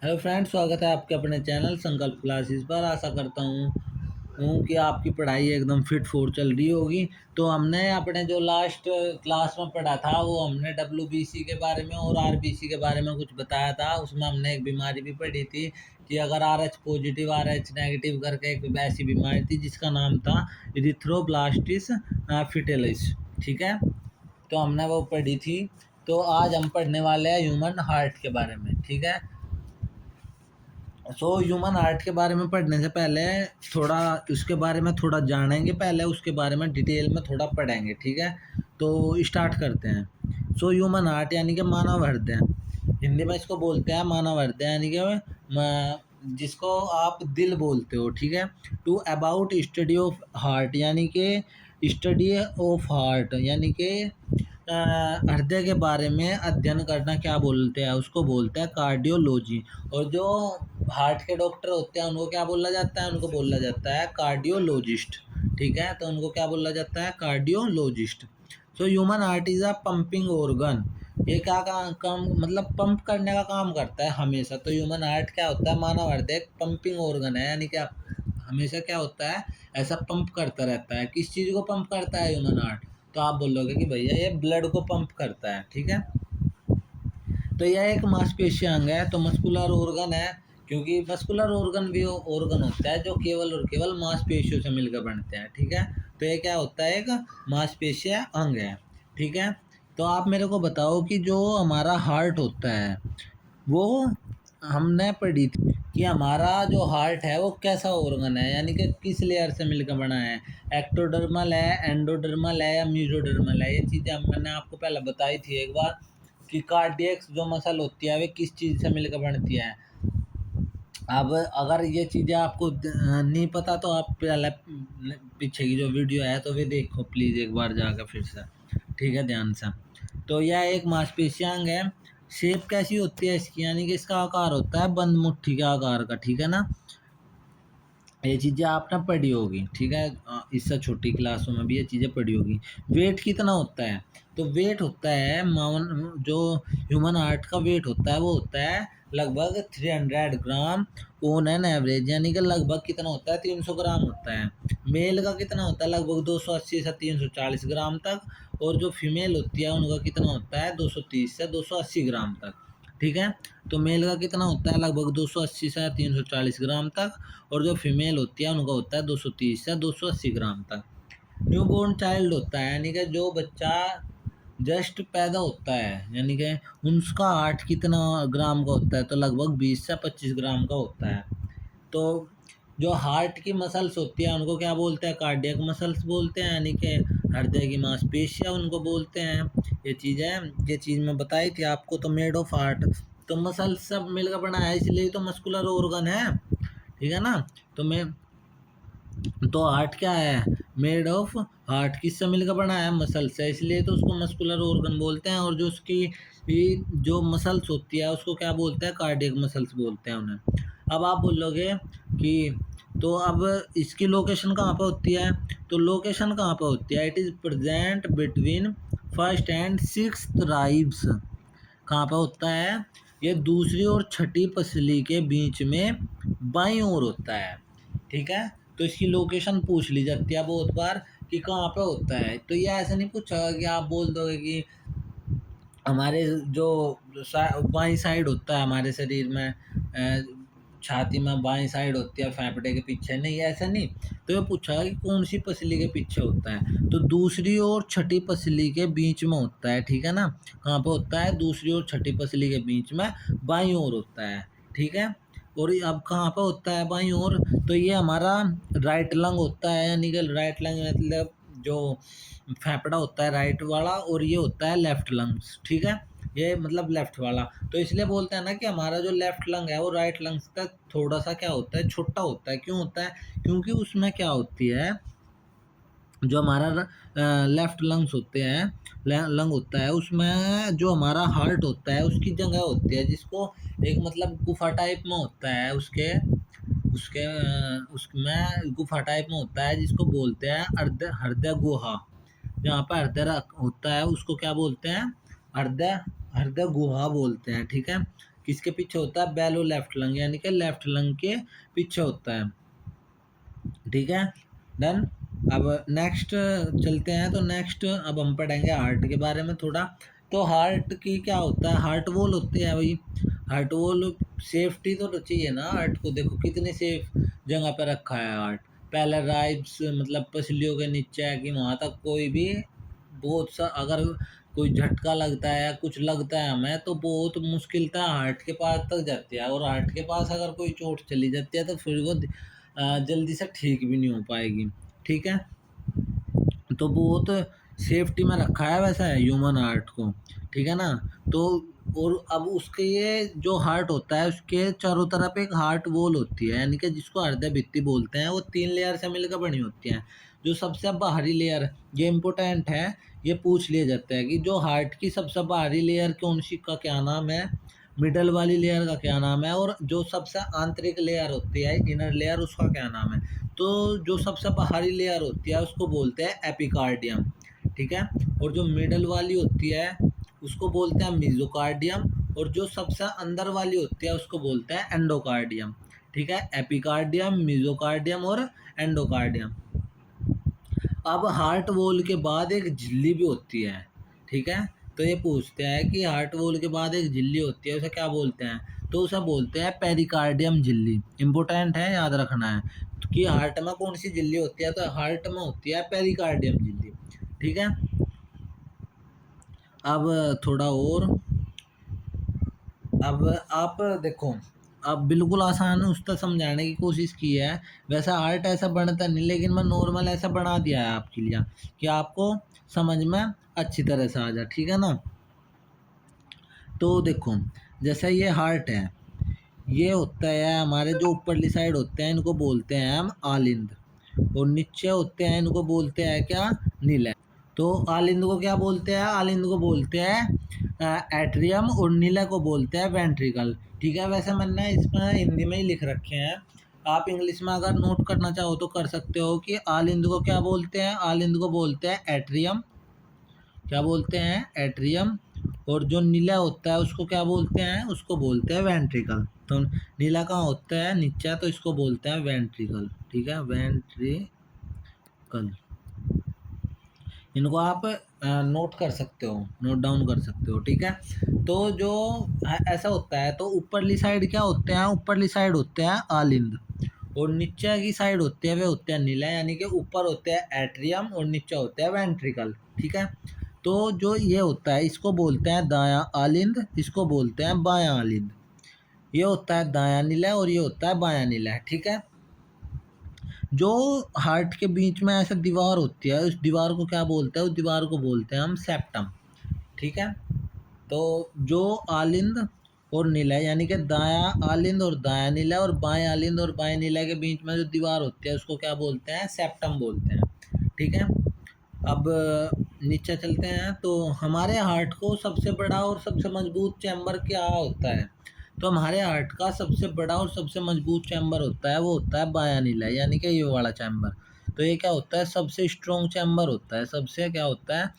Hello friends, स्वागत है आपके अपने चैनल संकल्प क्लासेस पर। आशा करता हूँ कि आपकी पढ़ाई एकदम फिट फोर चल रही होगी। तो हमने अपने जो लास्ट क्लास में पढ़ा था वो हमने डब्ल्यूबीसी के बारे में और आरबीसी के बारे में कुछ बताया था। उसमें हमने एक बीमारी भी पढ़ी थी कि अगर आरएच पॉजिटिव आरएच नेगेटिव करके एक ऐसी बीमारी थी जिसका नाम था इरिथ्रोब्लास्टिस फिटेलिस। ठीक है, तो हमने वो पढ़ी थी। तो आज हम पढ़ने वाले हैं ह्यूमन हार्ट के बारे में। ठीक है, ह्यूमन आर्ट के बारे में पढ़ने से पहले थोड़ा उसके बारे में थोड़ा जानेंगे, पहले उसके बारे में डिटेल में थोड़ा पढ़ेंगे। ठीक है, तो स्टार्ट करते हैं। ह्यूमन आर्ट यानी कि मानव हृदय, हिंदी में इसको बोलते हैं मानव हृदय, यानी कि जिसको आप दिल बोलते हो। ठीक है, to about study of heart, यानी कि स्टडी ऑफ हार्ट यानी कि हृदय के बारे में अध्ययन करना क्या बोलते हैं, उसको बोलते हैं कार्डियोलॉजी। और जो हार्ट के डॉक्टर होते हैं उनको क्या बोला जाता है, उनको बोला जाता है कार्डियोलॉजिस्ट। ठीक है, तो उनको क्या बोला जाता है, cardiologist. Human heart is a pumping organ. ये क्या काम मतलब पंप करने का काम करता है हमेशा। तो ह्यूमन हार्ट क्या होता है, मानव हृदय एक पंपिंग ऑर्गन है, यानी क्या हमेशा क्या होता है, ऐसा पंप करता रहता है। किस चीज़ को पंप करता है ह्यूमन हार्ट, तो आप बोलोगे कि भैया ये ब्लड को पंप करता है। ठीक है, तो यह एक मांसपेशीय अंग है, तो मस्कुलर ऑर्गन है, क्योंकि मस्कुलर ऑर्गन भी ऑर्गन होता है जो केवल और केवल मांसपेशियों से मिलकर बनते हैं। ठीक है, तो ये क्या होता है, एक मांसपेशीय अंग है। ठीक है, तो आप मेरे को बताओ कि जो हमारा हार्ट होता है वो हमने पढ़ी थी कि हमारा जो हार्ट है वो कैसा ऑर्गन है, यानी कि किस लेयर से मिलकर बना है, एक्टोडर्मल है, एंडोडर्मल है या मीजोडर्मल है। ये चीज़ें मैंने आपको पहले बताई थी एक बार कि कार्डियक जो मसल होती है वे किस चीज़ से मिलकर बनती है। अब अगर ये चीज़ें आपको नहीं पता तो आप पहले पीछे की जो वीडियो है तो वे देखो प्लीज़ एक बार जाकर फिर से। ठीक है, ध्यान से। तो यह एक मांसपेशियां अंग है। शेप कैसी होती है इसकी, यानी कि इसका आकार होता है बंद मुट्ठी के आकार का। ठीक है ना, ये चीज़ें आपने पढ़ी होगी। ठीक है, इससे छोटी क्लासों में भी ये चीज़ें पढ़ी होगी। वेट कितना होता है, तो वेट होता है जो ह्यूमन हार्ट का वेट होता है वो होता है लगभग 300 ग्राम ऑन एन एवरेज, यानी कि लगभग कितना होता है, 300 ग्राम होता है। मेल का कितना होता है, लगभग 280 से 340 ग्राम तक। और जो फीमेल होती है उनका कितना होता है, 230 से 280 ग्राम तक। ठीक है, तो मेल का कितना होता है, लगभग 280 से 340 ग्राम तक। और जो फीमेल होती है उनका होता है 230 से 280 ग्राम तक। न्यूबॉर्न चाइल्ड होता है, यानी कि जो बच्चा जस्ट पैदा होता है, यानी कि उसका हार्ट कितना ग्राम का होता है, तो लगभग 20 से 25 ग्राम का होता है। तो जो हार्ट की मसल्स होती है उनको क्या बोलते हैं, कार्डियक मसल्स बोलते हैं, यानी कि हृदय की मांसपेशियां उनको बोलते हैं। ये चीज़ मैं बताई थी आपको। तो मेड ऑफ हार्ट, तो मसल्स सब मिलकर बना है, इसलिए तो मस्कुलर ऑर्गन है। ठीक है ना, तो मैं तो हार्ट क्या है, मेड ऑफ हार्ट किससे मिलकर बना है, मसल से, इसलिए तो उसको मस्कुलर ऑर्गन बोलते हैं। और जो उसकी जो मसल्स होती है उसको क्या बोलते हैं, कार्डियक मसल्स बोलते हैं उन्हें। अब आप बोलोगे कि तो अब इसकी लोकेशन कहाँ पे होती है, तो लोकेशन कहाँ पे होती है, it is present between first and sixth ribs. कहाँ पे होता है, ये दूसरी और छठी पसली के बीच में बाईं ओर होता है। ठीक है, तो इसकी लोकेशन पूछ ली जाती है बहुत बार कि कहाँ पे होता है। तो ये ऐसा नहीं पूछा कि आप बोल दोगे कि हमारे जो बाईं साइड होता है हमारे शरीर में, छाती में बाईं साइड होती है फेफड़े के पीछे, नहीं ऐसा नहीं। तो ये पूछा कि कौन सी पसली के पीछे होता है, तो दूसरी और छठी पसली के बीच में होता है। ठीक है ना, कहाँ पे होता है, दूसरी और छठी पसली के बीच में बाईं ओर होता है। ठीक है, और अब कहाँ पे होता है बाईं ओर, तो ये हमारा राइट लंग होता है, यानी कि राइट लंग मतलब जो फेफड़ा होता है राइट वाला, और ये होता है लेफ्ट लंग्स। ठीक है, ये मतलब लेफ्ट वाला। तो इसलिए बोलते हैं ना कि हमारा जो लेफ्ट लंग है वो राइट लंग्स का थोड़ा सा क्या होता है, छोटा होता है। क्यों होता है, क्योंकि उसमें क्या होती है, जो हमारा लेफ्ट लंग्स होते हैं, लंग होता है, उसमें जो हमारा हार्ट होता है उसकी जगह होती है, जिसको एक मतलब गुफा टाइप में होता है, उसके उसके उसमें गुफा टाइप में होता है जिसको बोलते हैं हृदय हृदय गुहा। जहाँ पर हृदय होता है उसको क्या बोलते हैं, हृदय हृदय गुहा बोलते हैं। ठीक है, किसके पीछे होता है, बेलो लेफ्ट लंग यानी कि लेफ्ट लंग के पीछे होता है, ठीक है। डन। अब नेक्स्ट चलते हैं, तो नेक्स्ट अब हम पढ़ेंगे हार्ट के बारे में थोड़ा। तो हार्ट की क्या होता है, हार्ट वॉल होते हैं भाई। हार्ट वॉल, सेफ्टी तो चाहिए ना हार्ट को, देखो कितनी सेफ जगह पे रखा है हार्ट। पहले राइब्स मतलब पसलियों के नीचे है कि वहाँ तक कोई भी बहुत सा अगर कोई झटका लगता है या कुछ लगता है हमें तो बहुत मुश्किल था हार्ट के पास तक जाती है, और हार्ट के पास अगर कोई चोट चली जाती है तो फिर वो जल्दी से ठीक भी नहीं हो पाएगी, ठीक है। तो बहुत सेफ्टी में रखा है वैसा है ह्यूमन हार्ट को, ठीक है ना। तो और अब उसके ये जो हार्ट होता है उसके चारों तरफ एक हार्ट वॉल होती है, यानी कि जिसको हृदय भित्ति बोलते हैं। वो 3 लेयर से मिलकर बनी होती है। जो सबसे बाहरी लेयर, ये इम्पोर्टेंट है, ये पूछ लिया जाता है कि जो हार्ट की सबसे बाहरी लेयर कौन सी का क्या नाम है, मिडल वाली लेयर का क्या नाम है, और जो सबसे आंतरिक लेयर होती है इनर लेयर उसका क्या नाम है। तो जो सबसे बाहरी लेयर होती है उसको बोलते हैं एपिकार्डियम, ठीक है। और जो मिडल वाली होती है उसको बोलते हैं मेसोकार्डियम, और जो सबसे अंदर वाली होती है उसको बोलते हैं एंडोकार्डियम, ठीक है। एपिकार्डियम, मेसोकार्डियम और एंडोकार्डियम। अब हार्ट वॉल के बाद एक झिल्ली भी होती है, ठीक है। तो ये पूछते हैं कि हार्ट वॉल के बाद एक झिल्ली होती है उसे क्या बोलते हैं, तो उसे बोलते हैं पेरिकार्डियम झिल्ली। इंपॉर्टेंट है, याद रखना है तो कि हार्ट में कौन सी झिल्ली होती है, तो हार्ट में होती है पेरिकार्डियम झिल्ली, ठीक है। अब थोड़ा और, अब आप देखो, अब बिल्कुल आसान उस तक समझाने की कोशिश की है। वैसा आर्ट ऐसा बनता नहीं, लेकिन मैं नॉर्मल ऐसा बना दिया है आपके लिए कि आपको समझ में अच्छी तरह से आ जाए, ठीक है ना। तो देखो, जैसे ये हार्ट है, ये होता है हमारे जो ऊपरली साइड होते हैं इनको बोलते हैं हम आलिंद, और नीचे होते हैं इनको बोलते हैं क्या, नीले। तो आलिंद को क्या बोलते हैं, आलिंद को बोलते हैं एट्रियम, और नीले को बोलते हैं वेंट्रिकल, ठीक है। वैसे मैंने इसमें हिंदी में ही लिख रखे हैं, आप इंग्लिश में अगर नोट करना चाहो तो कर सकते हो कि आलिंद को क्या बोलते हैं, आलिंद को बोलते हैं एट्रियम, क्या बोलते हैं, एट्रियम। और जो नीला होता है उसको क्या बोलते हैं, उसको बोलते हैं वेंट्रिकल। तो नीला कहाँ होता है, नीचे, तो इसको बोलते हैं वेंट्रिकल, ठीक है, वेंट्रिकल। इनको आप नोट कर सकते हो, नोट डाउन कर सकते हो, ठीक है। तो जो ऐसा होता है, तो ऊपरली साइड क्या होते हैं, ऊपरली साइड होते हैं आलिंद, और नीचे की साइड होते हैं वे होते हैं नीला, यानी कि ऊपर होते हैं एट्रियम और नीचे होते हैं वेंट्रिकल, ठीक है। तो जो ये होता है इसको बोलते हैं दायां आलिंद, इसको बोलते हैं बायां आलिंद। ये होता है दायां नीला और ये होता है बायां नीला, ठीक है। जो हार्ट के बीच में ऐसा दीवार होती है, उस दीवार को क्या बोलते हैं, उस दीवार को बोलते हैं हम सेप्टम, ठीक है। तो जो आलिंद और नीला यानी कि दायां आलिंद और दायां नीला और बाएं आलिंद और बाएं नीला के बीच में जो दीवार होती है उसको क्या बोलते हैं, सेप्टम बोलते हैं, ठीक है। अब नीचे चलते हैं, तो हमारे हार्ट को सबसे बड़ा और सबसे मजबूत चैम्बर क्या होता है, तो हमारे हार्ट का सबसे बड़ा और सबसे मजबूत चैम्बर होता है, वो होता है बायां नीला यानी कि ये वाला चैम्बर। तो ये क्या होता है, सबसे स्ट्रॉन्ग चैम्बर होता है, सबसे क्या होता है,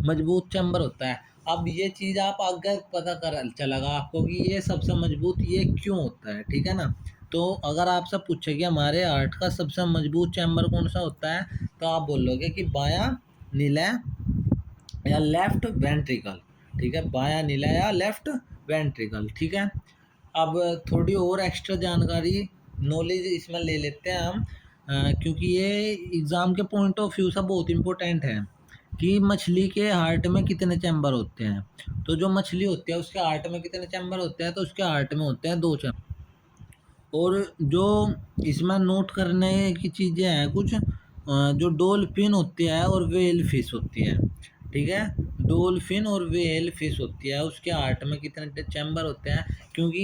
मजबूत चैम्बर होता है। अब ये चीज़ आप आगे पता कर चलेगा आपको कि ये सबसे मजबूत ये क्यों होता है, ठीक है ना। तो अगर आपसे पूछे कि हमारे हार्ट का सबसे मजबूत चैम्बर कौन सा होता है, तो आप बोलोगे कि बायां नीला या लेफ्ट वेंट्रिकल, ठीक है, बायां नीला या लेफ्ट वेंट्रिकल, ठीक है। अब थोड़ी और एक्स्ट्रा जानकारी, नॉलेज इसमें ले लेते हैं हम, क्योंकि ये एग्ज़ाम के पॉइंट ऑफ व्यू से बहुत इंपॉर्टेंट है कि मछली के हार्ट में कितने चैम्बर होते हैं। तो जो मछली होती है उसके हार्ट में कितने चैम्बर होते हैं, तो उसके हार्ट में होते हैं 2 चैम्बर। और जो इसमें नोट करने की चीज़ें हैं कुछ, जो डॉल्फिन होती है और वेल फिश होती है, ठीक है। डॉल्फिन और वेल फिश होती है उसके हार्ट में कितने चैम्बर होते हैं, क्योंकि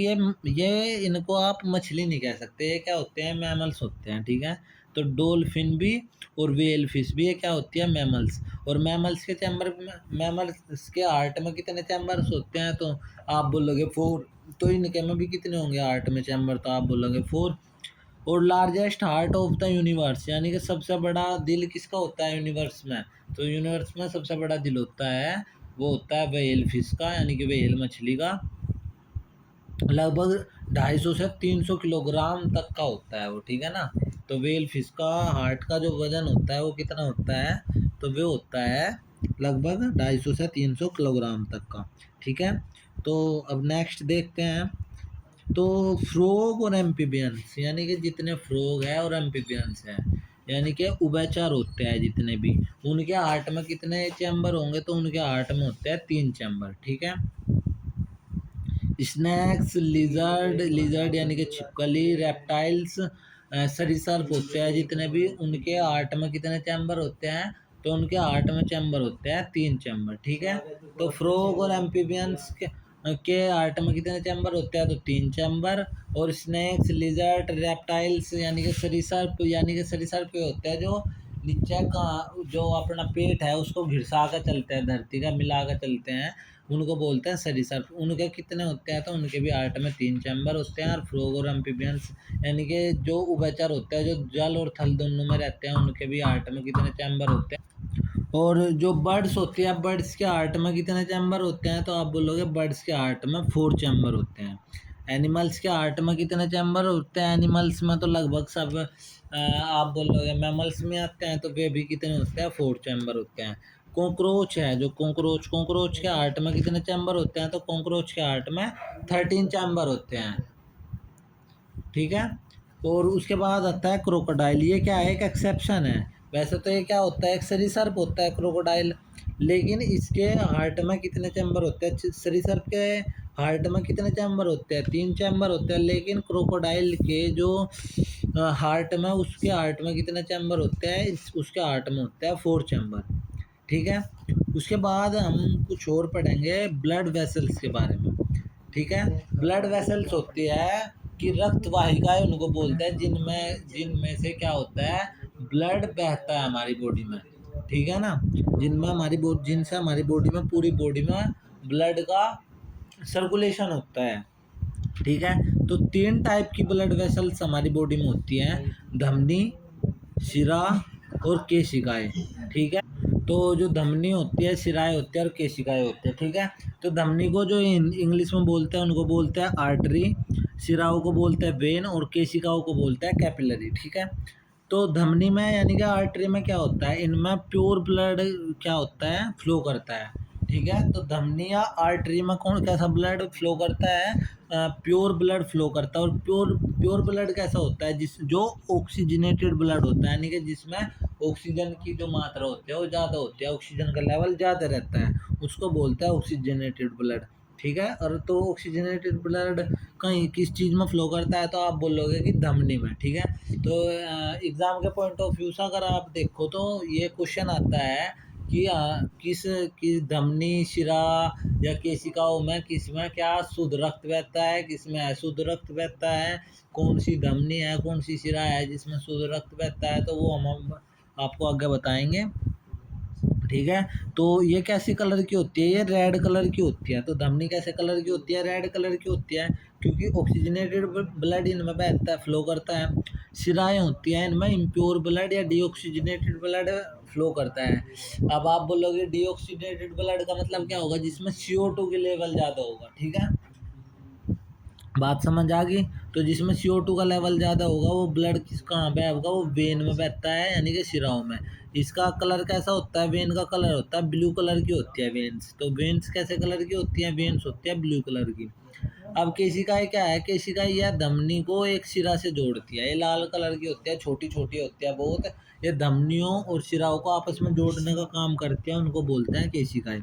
ये इनको आप मछली नहीं कह सकते, ये क्या होते हैं, मैमल्स होते हैं, ठीक है। तो डॉल्फिन भी और वेल फिश भी ये क्या होती है, मैमल्स। और मैमल्स के चैम्बर, मैमल्स के हार्ट में कितने चैम्बर्स होते हैं, तो आप बोलोगे 4। तो इनके में भी कितने होंगे हार्ट में चैम्बर, तो आप बोलोगे 4। और largest heart of the universe यानी कि सबसे बड़ा दिल किसका होता है यूनिवर्स में, तो यूनिवर्स में सबसे बड़ा दिल होता है वो होता है व्हेल फिश का, यानी कि व्हेल मछली का। लगभग 250 से 300 किलोग्राम तक का होता है वो, ठीक है ना। तो वेल फिश का हार्ट का जो वजन होता है वो कितना होता है, तो वो होता है लगभग 250 से 300 किलोग्राम तक का, ठीक है। तो अब नेक्स्ट देखते हैं। तो फ्रॉग और एम्फीबियंस, यानी कि जितने फ्रॉग है और एम्फीबियंस है, यानी कि उभयचर होते हैं जितने भी, उनके हार्ट में कितने चैम्बर होंगे, तो उनके हार्ट में होते हैं 3 चैम्बर, ठीक है। स्नैक्स, लिजर्ड लिजर्ड यानी कि छिपकली, रेप्टाइल्स, सरीसृप होते हैं जितने भी, उनके हार्ट में कितने चैम्बर होते हैं, तो उनके हार्ट में चैम्बर होते हैं 3 चैम्बर, ठीक है। तो फ्रॉग और एम्फीबियंस के हार्ट में कितने चैम्बर होते हैं, तो 3 चैम्बर। और स्नैक्स, लिजर्ड, रेप्टाइल्स यानी कि सरीसृप, यानी कि सरीसृप ये होते हैं जो नीचे का जो अपना पेट है उसको घिसा कर चलते हैं, धरती का मिला कर चलते हैं, उनको बोलते हैं सरीसृप। उनके कितने होते हैं, तो उनके भी हार्ट में 3 चैम्बर होते हैं। और फ्रॉग और एम्फीबियंस यानी कि जो उभयचर होते हैं, जो जल और थल दोनों में रहते हैं, उनके भी हार्ट में कितने चैम्बर होते हैं। और जो बर्ड्स होती है, बर्ड्स के हार्ट में कितने चैम्बर होते हैं, तो आप बोलोगे बर्ड्स के हार्ट में 4 चैम्बर होते हैं। एनिमल्स के हार्ट में कितने चैम्बर होते हैं, एनिमल्स में तो लगभग सब आप बोलोगे मैमल्स में आते हैं, तो वे भी कितने होते हैं, 4 चैम्बर होते हैं। कॉकरोच है, जो कॉकरोच के हार्ट में कितने चैम्बर होते हैं, तो कॉकरोच के हार्ट में 13 चैम्बर होते हैं, ठीक है। और उसके बाद आता है क्रोकोडाइल। ये क्या है, एक एक्सेप्शन है। वैसे तो ये क्या होता है, एक सरीसृप होता है क्रोकोडाइल, लेकिन इसके हार्ट में कितने चैम्बर होते हैं, सरीसृप के हार्ट में कितने चैम्बर होते हैं, 3 चैम्बर होते हैं। लेकिन क्रोकोडाइल के जो हार्ट में, उसके हार्ट में कितने चैम्बर होते हैं, उसके हार्ट में होते हैं 4 चैम्बर, ठीक है। उसके बाद हम कुछ और पढ़ेंगे ब्लड वेसल्स के बारे में, ठीक है। ब्लड वेसल्स होती है कि रक्त वाहिकाएं उनको बोलते हैं, जिनमें जिनमें से क्या होता है, ब्लड बहता है हमारी बॉडी में, ठीक है ना। जिनमें हमारी बॉडी, जिनसे हमारी बॉडी में, पूरी बॉडी में ब्लड का सर्कुलेशन होता है, ठीक है। तो 3 टाइप की ब्लड वेसल्स हमारी बॉडी में होती हैं, धमनी, शिरा और केशिकाएं, ठीक है। तो जो धमनी होती है, शिराएं होती है और केशिकाएं होती है, ठीक है। तो धमनी को जो इंग्लिश में बोलते हैं उनको बोलते हैं आर्टरी, शिराओं को बोलते हैं वेन और केशिकाओं को बोलते हैं कैपिलरी, ठीक है। तो धमनी में यानी कि आर्टरी में क्या होता है, इनमें प्योर ब्लड क्या होता है, फ्लो करता है, ठीक है। तो धमनी या आर्टरी में कौन कैसा ब्लड फ्लो करता है, प्योर ब्लड फ्लो करता है। और प्योर प्योर ब्लड कैसा होता है, जिस जो ऑक्सीजनेटेड ब्लड होता है, यानी कि जिसमें ऑक्सीजन की जो मात्रा होती है वो ज़्यादा होती है, ऑक्सीजन का लेवल ज़्यादा रहता है, उसको बोलते हैं ऑक्सीजनेटेड ब्लड, ठीक है। और तो ऑक्सीजनेटेड ब्लड कहीं किस चीज़ में फ्लो करता है, तो आप बोलोगे कि धमनी में, ठीक है। तो एग्ज़ाम के पॉइंट ऑफ व्यू से अगर आप देखो तो ये क्वेश्चन आता है कि किस किस धमनी, शिरा या केशिकाओं में किस में क्या शुद्ध रक्त बहता है, किस में अशुद्ध रक्त बहता है, कौन सी धमनी है, कौन सी शिरा है जिसमें शुद्ध रक्त बहता है, तो वो हम आपको आगे बताएंगे, ठीक है। तो ये कैसी कलर की होती है, ये रेड कलर की होती है। तो धमनी कैसे कलर की होती है, रेड कलर की होती है, क्योंकि ऑक्सीजनेटेड ब्लड इनमें बहता है, फ्लो करता है। शिराएँ होती हैं, इनमें इम्प्योर ब्लड या डीऑक्सीजनेटेड ब्लड फ्लो करता है। अब आप बोलोगे डीऑक्सीजनेटेड ब्लड का मतलब क्या होगा, जिसमें CO2 के लेवल ज़्यादा होगा, ठीक है। बात समझ आ गई। तो जिसमें CO2 का लेवल ज़्यादा होगा वो ब्लड किस कहाँ पे होगा, वो वेन में बहता है, यानी कि शिराओं में। इसका कलर कैसा होता है, वेन का कलर होता है ब्लू कलर की होती है वेन्स। तो वेन्स कैसे कलर की होती हैं, वेन्स होती है ब्लू कलर की। अब केशिकाएँ क्या है, केशिकाएँ यह धमनी को एक शिरा से जोड़ती है, ये लाल कलर की होती है, छोटी छोटी होती है बहुत। ये धमनियों और शिराओं को आपस में जोड़ने का काम करती है, उनको बोलते हैं केशिकाएँ,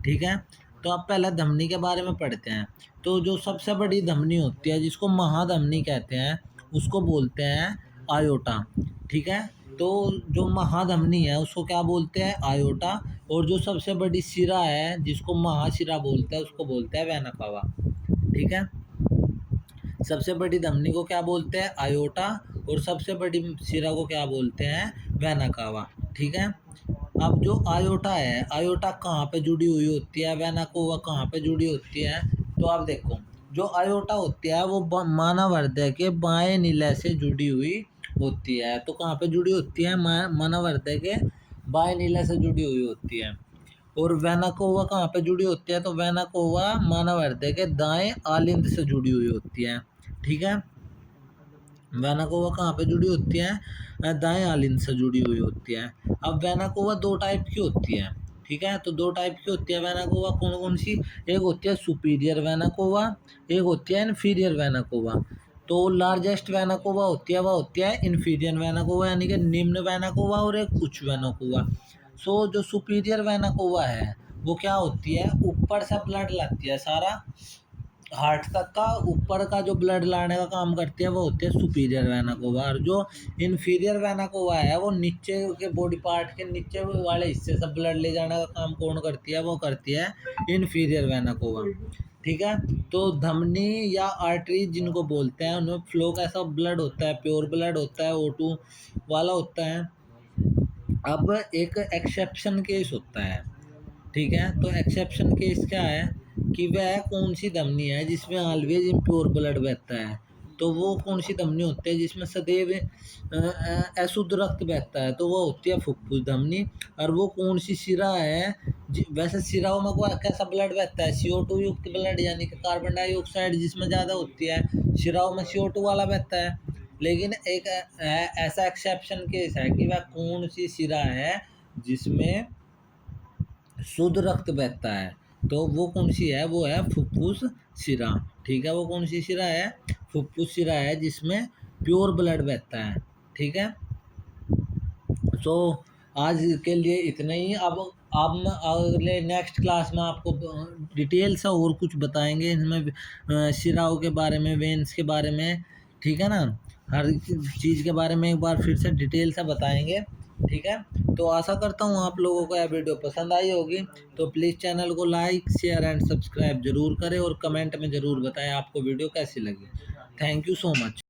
ठीक है। तो अब पहले धमनी के बारे में पढ़ते हैं। तो जो सबसे बड़ी धमनी होती है, जिसको महाधमनी कहते हैं, उसको बोलते हैं आयोटा, ठीक है। तो जो महाधमनी है उसको क्या बोलते हैं, आयोटा। और जो सबसे बड़ी शिरा है जिसको महाशिरा बोलते हैं, उसको बोलते हैं वेना कावा, ठीक है। सबसे बड़ी धमनी को क्या बोलते हैं, आयोटा। और सबसे बड़ी शिरा को क्या बोलते हैं, वेना कावा, ठीक है। अब जो आयोटा है, आयोटा कहाँ पे जुड़ी हुई होती है, वेना कोवा कहाँ पे जुड़ी होती है, तो आप देखो जो आयोटा होती है वो मानव हृदय के बाएं निलय से जुड़ी हुई होती है। तो कहाँ पे जुड़ी होती है, मानव हृदय के बाएं निलय से जुड़ी हुई होती है। और वेना कोवा कहाँ पे जुड़ी होती है, तो वेना कोवा मानव हृदय के दाएं आलिंद से जुड़ी हुई होती है। ठीक है, वेना कोवा कहाँ पे जुड़ी होती है, दाएं आलिंद से जुड़ी हुई होती है। अब वेना कोवा दो टाइप की होती है। ठीक है, तो दो टाइप की होती है वेना कोवा, कौन कौन सी, एक होती है सुपीरियर वेना कोवा, एक होती है इन्फीरियर वेना कोवा। तो लार्जेस्ट वेना कोवा होती है, वह होती है इन्फीरियर वेना कोवा, यानी कि निम्न वेना कोवा, और एक उच्च वेना कोवा। सो जो सुपीरियर वेना कोवा है वो क्या होती है, ऊपर से ब्लड लाती है, सारा हार्ट तक का ऊपर का जो ब्लड लाने का काम करती है वो होती है सुपीरियर वेना कोवा। और जो इन्फीरियर वेना कोवा है वो नीचे के बॉडी पार्ट के नीचे वाले हिस्से से ब्लड ले जाने का काम कौन करती है, वो करती है इन्फीरियर वेना कोवा। ठीक है, तो धमनी या आर्टरी जिनको बोलते हैं उनमें फ्लो कैसा ब्लड होता है, प्योर ब्लड होता है, O2 वाला होता है। अब एक एक्सेप्शन केस होता है। ठीक है, तो एक्सेप्शन केस क्या है कि वह कौन सी धमनी है जिसमें ऑलवेज इम्प्योर ब्लड बहता है। तो वो कौन सी धमनी होती है जिसमें सदैव अशुद्ध रक्त बहता है, तो वो होती है फुफ्फुस धमनी। और वो कौन सी शिरा है, वैसे शिराओं में कैसा ब्लड बहता है, CO2 युक्त ब्लड, यानी कि कार्बन डाइऑक्साइड जिसमें ज़्यादा होती है, शिराओं में CO2 वाला बहता है। लेकिन एक ऐसा एक्सेप्शन केस है कि वह कौन सी शिरा है जिसमें शुद्ध रक्त बहता है, तो वो कौन सी है, वो है फुफ्फुस शिरा। ठीक है, वो कौन सी शिरा है, फुफ्फुस शिरा है जिसमें प्योर ब्लड बहता है। ठीक है, सो आज के लिए इतना ही। अब हम अगले नेक्स्ट क्लास में आपको डिटेल से और कुछ बताएंगे इसमें, शिराओं के बारे में, वेन्स के बारे में। ठीक है ना, हर चीज़ के बारे में एक बार फिर से डिटेल से बताएंगे। ठीक है, तो आशा करता हूँ आप लोगों को यह वीडियो पसंद आई होगी। तो प्लीज़ चैनल को लाइक, शेयर एंड सब्सक्राइब जरूर करें, और कमेंट में ज़रूर बताएं आपको वीडियो कैसी लगी। Thank you so much.